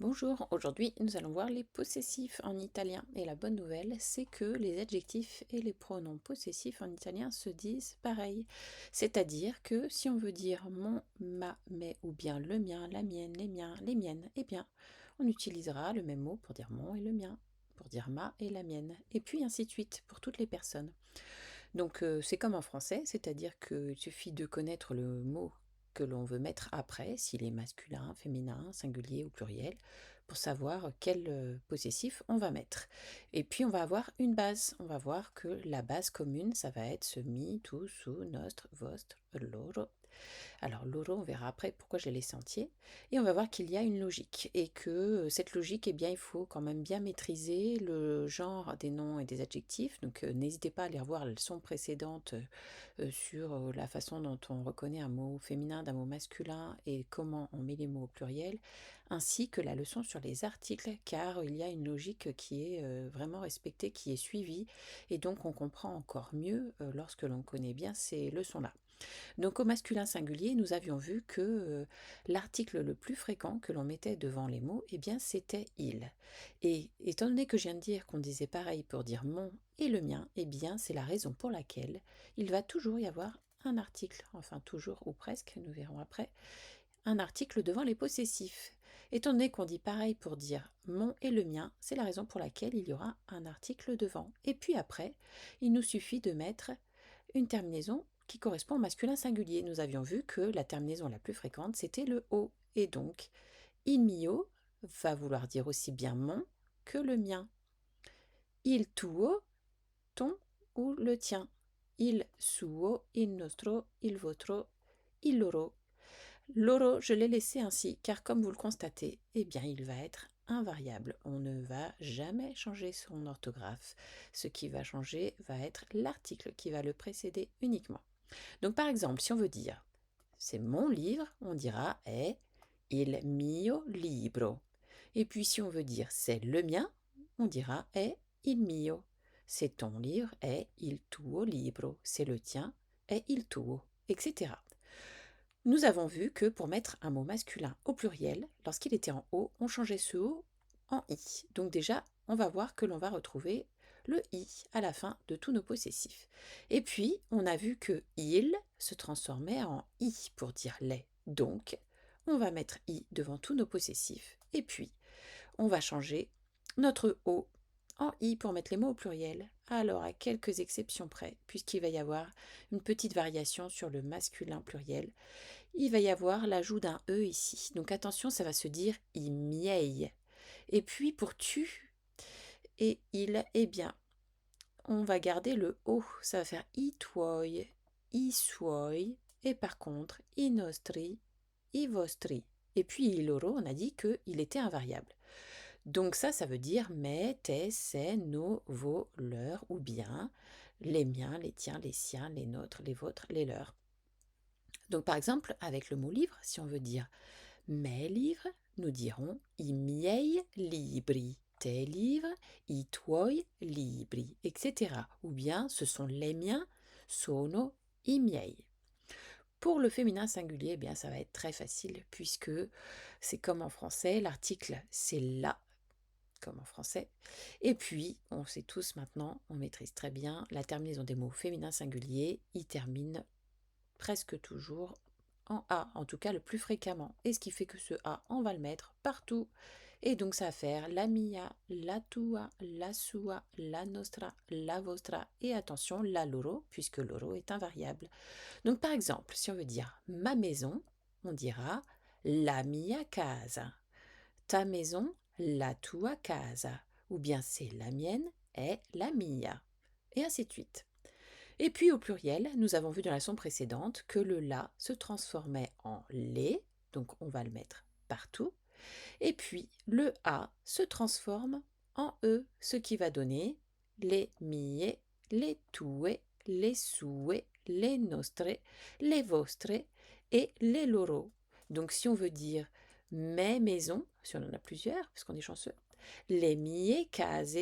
Bonjour, aujourd'hui nous allons voir les possessifs en italien et la bonne nouvelle c'est que les adjectifs et les pronoms possessifs en italien se disent pareil. C'est-à-dire que si on veut dire mon, ma, mes ou bien le mien, la mienne, les miens, les miennes, eh bien on utilisera le même mot pour dire mon et le mien, pour dire ma et la mienne, et puis ainsi de suite pour toutes les personnes. Donc c'est comme en français, c'est-à-dire qu'il suffit de connaître le mot que l'on veut mettre après, s'il est masculin, féminin, singulier ou pluriel, pour savoir quel possessif on va mettre. Et puis on va avoir une base. On va voir que la base commune, ça va être ce mi, tu, su, nostre, vostre, loro. Alors loro, on verra après pourquoi je l'ai laissé entier. Et on va voir qu'il y a une logique et que cette logique, eh bien, il faut quand même bien maîtriser le genre des noms et des adjectifs. Donc n'hésitez pas à aller revoir la leçon précédente sur la façon dont on reconnaît un mot féminin d'un mot masculin et comment on met les mots au pluriel, ainsi que la leçon sur les articles, car il y a une logique qui est vraiment respectée, qui est suivie, et donc on comprend encore mieux lorsque l'on connaît bien ces leçons-là. Donc au masculin singulier, nous avions vu que l'article le plus fréquent que l'on mettait devant les mots, eh bien c'était il. Et étant donné que je viens de dire qu'on disait pareil pour dire mon et le mien, eh bien c'est la raison pour laquelle il va toujours y avoir un article, enfin toujours ou presque, nous verrons après, un article devant les possessifs. Étant donné qu'on dit pareil pour dire mon et le mien, c'est la raison pour laquelle il y aura un article devant. Et puis après, il nous suffit de mettre une terminaison qui correspond au masculin singulier. Nous avions vu que la terminaison la plus fréquente, c'était le o. Et donc, il mio va vouloir dire aussi bien mon que le mien. Il tuo, ton ou le tien. Il suo, il nostro, il vostro, il loro. Loro, je l'ai laissé ainsi, car comme vous le constatez, eh bien, il va être invariable. On ne va jamais changer son orthographe. Ce qui va changer va être l'article qui va le précéder uniquement. Donc, par exemple, si on veut dire c'est mon livre, on dira è il mio libro. Et puis, si on veut dire c'est le mien, on dira è il mio. C'est ton livre, è il tuo libro. C'est le tien, è il tuo, etc. Nous avons vu que pour mettre un mot masculin au pluriel, lorsqu'il était en O, on changeait ce O en I. Donc déjà, on va voir que l'on va retrouver le I à la fin de tous nos possessifs. Et puis, on a vu que il se transformait en I pour dire les. Donc, on va mettre I devant tous nos possessifs. Et puis, on va changer notre O en I pour mettre les mots au pluriel. Alors, à quelques exceptions près, puisqu'il va y avoir une petite variation sur le masculin pluriel, il va y avoir l'ajout d'un E ici. Donc attention, ça va se dire i miei. Et puis pour tu et il, eh bien, on va garder le O. Ça va faire i tuoi, i suoi. Et par contre, i nostri, i vostri. Et puis il loro, on a dit qu'il était invariable. Donc ça veut dire mes, tes, ses, nos, vos, leurs, ou bien les miens, les tiens, les siens, les nôtres, les vôtres, les leurs. Donc par exemple, avec le mot livre, si on veut dire mes livres, nous dirons i miei libri, tes livres, i tuoi libri, etc. Ou bien ce sont les miens, sono i miei. Pour le féminin singulier, eh bien ça va être très facile puisque c'est comme en français, l'article c'est la, comme en français. Et puis, on sait tous maintenant, on maîtrise très bien la terminaison des mots féminins singuliers, ils terminent presque toujours en A, en tout cas le plus fréquemment. Et ce qui fait que ce A, on va le mettre partout. Et donc ça va faire la mia, la tua, la sua, la nostra, la vostra et attention, la loro, puisque loro est invariable. Donc par exemple, si on veut dire ma maison, on dira la mia casa. Ta maison, la tua casa. Ou bien c'est la mienne, est la mia. Et ainsi de suite. Et puis au pluriel, nous avons vu dans la leçon précédente que le la se transformait en les, donc on va le mettre partout. Et puis le a se transforme en e, ce qui va donner les mie, les tue, les sue, les nostre, les vostre et les loro. Donc si on veut dire mes maisons, si on en a plusieurs, parce qu'on est chanceux, les mie case,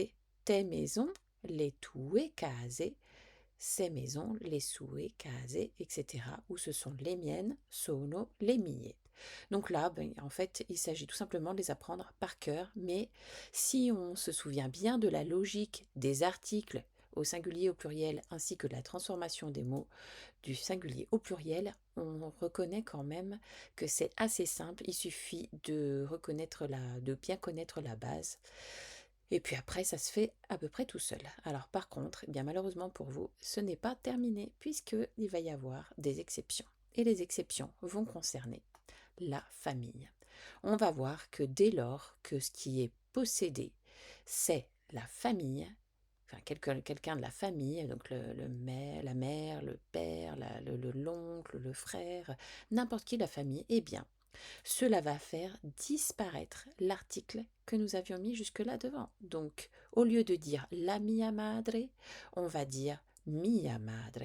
tes maisons, les tue case, ces maisons, les sue case, etc. où ce sont les miennes, sono le mie. Donc là, ben, en fait, il s'agit tout simplement de les apprendre par cœur, mais si on se souvient bien de la logique des articles au singulier, au pluriel, ainsi que de la transformation des mots du singulier au pluriel, on reconnaît quand même que c'est assez simple. Il suffit de de bien connaître la base. Et puis après, ça se fait à peu près tout seul. Alors par contre, eh bien malheureusement pour vous, ce n'est pas terminé puisqu'il va y avoir des exceptions. Et les exceptions vont concerner la famille. On va voir que dès lors que ce qui est possédé, c'est la famille, enfin quelqu'un de la famille, donc la mère, le père, l'oncle, le frère, n'importe qui de la famille, eh bien, cela va faire disparaître l'article que nous avions mis jusque-là devant. Donc, au lieu de dire la mia madre, on va dire mia madre.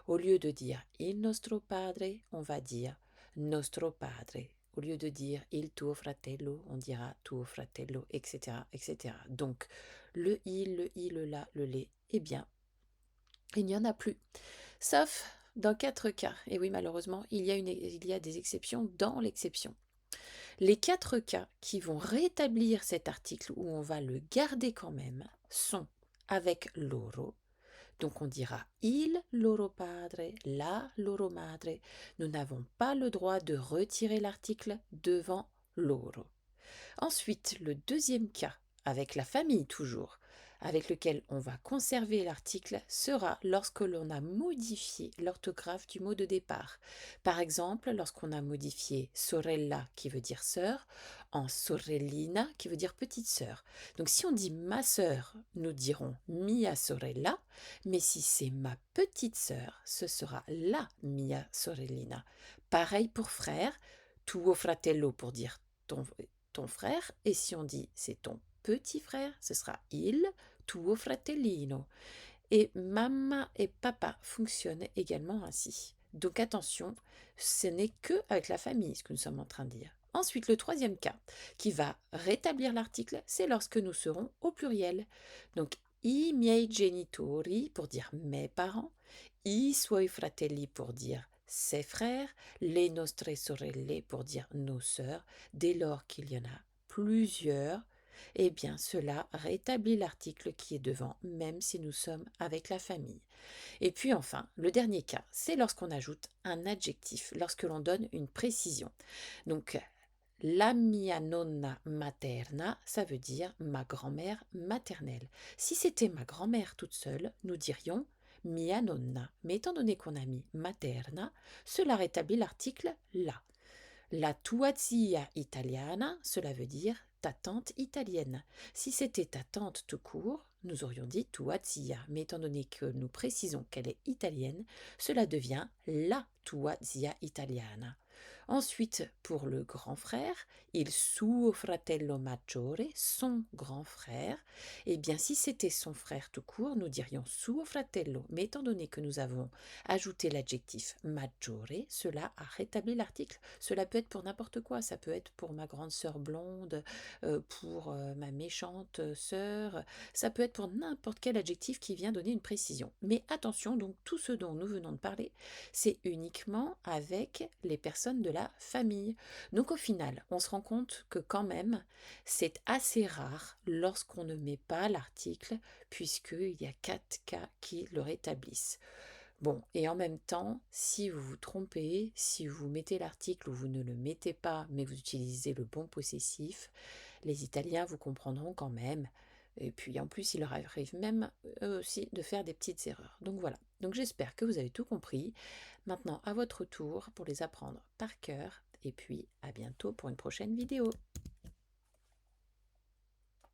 Au lieu de dire il nostro padre, on va dire nostro padre. Au lieu de dire il tuo fratello, on dira tuo fratello, etc., etc. Donc, le i, le la, le les, eh bien, il n'y en a plus. Sauf dans 4 cas. Et oui, malheureusement, il y a des exceptions dans l'exception. Les 4 cas qui vont rétablir cet article où on va le garder quand même sont avec loro. Donc on dira il loro padre, la loro madre. Nous n'avons pas le droit de retirer l'article devant loro. Ensuite, le deuxième cas, avec la famille toujours, avec lequel on va conserver l'article, sera lorsque l'on a modifié l'orthographe du mot de départ. Par exemple, lorsqu'on a modifié sorella, qui veut dire sœur, en sorellina, qui veut dire petite sœur. Donc si on dit ma sœur, nous dirons mia sorella, mais si c'est ma petite sœur, ce sera la mia sorellina. Pareil pour frère, tuo fratello pour dire ton frère, et si on dit c'est ton petit frère, ce sera il tuo fratellino. Et mamma et papa fonctionnent également ainsi. Donc attention, ce n'est que avec la famille ce que nous sommes en train de dire. Ensuite, le troisième cas qui va rétablir l'article, c'est lorsque nous serons au pluriel. Donc i miei genitori pour dire mes parents, i suoi fratelli pour dire ses frères, les nostre sorelle pour dire nos sœurs. Dès lors qu'il y en a plusieurs, eh bien cela rétablit l'article qui est devant, même si nous sommes avec la famille. Et puis enfin, le dernier cas, c'est lorsqu'on ajoute un adjectif, lorsque l'on donne une précision. Donc, la mia nonna materna, ça veut dire ma grand-mère maternelle. Si c'était ma grand-mère toute seule, nous dirions mia nonna. Mais étant donné qu'on a mis materna, cela rétablit l'article la. La tua zia italiana, cela veut dire ta tante italienne. Si c'était ta tante tout court, nous aurions dit tua zia, mais étant donné que nous précisons qu'elle est italienne, cela devient la tua zia italiana. Ensuite, pour le grand frère, il suo fratello maggiore, son grand frère. Eh bien, si c'était son frère tout court, nous dirions suo fratello. Mais étant donné que nous avons ajouté l'adjectif maggiore, cela a rétabli l'article. Cela peut être pour n'importe quoi. Ça peut être pour ma grande sœur blonde, pour ma méchante sœur. Ça peut être pour n'importe quel adjectif qui vient donner une précision. Mais attention, donc tout ce dont nous venons de parler, c'est uniquement avec les personnes de la famille. Donc au final, on se rend compte que quand même, c'est assez rare lorsqu'on ne met pas l'article, puisqu'il y a 4 cas qui le rétablissent. Bon, et en même temps, si vous vous trompez, si vous mettez l'article ou vous ne le mettez pas, mais vous utilisez le bon possessif, les Italiens vous comprendront quand même. Et puis en plus, il leur arrive même eux aussi de faire des petites erreurs. Donc voilà. Donc j'espère que vous avez tout compris. Maintenant, à votre tour pour les apprendre par cœur. Et puis à bientôt pour une prochaine vidéo.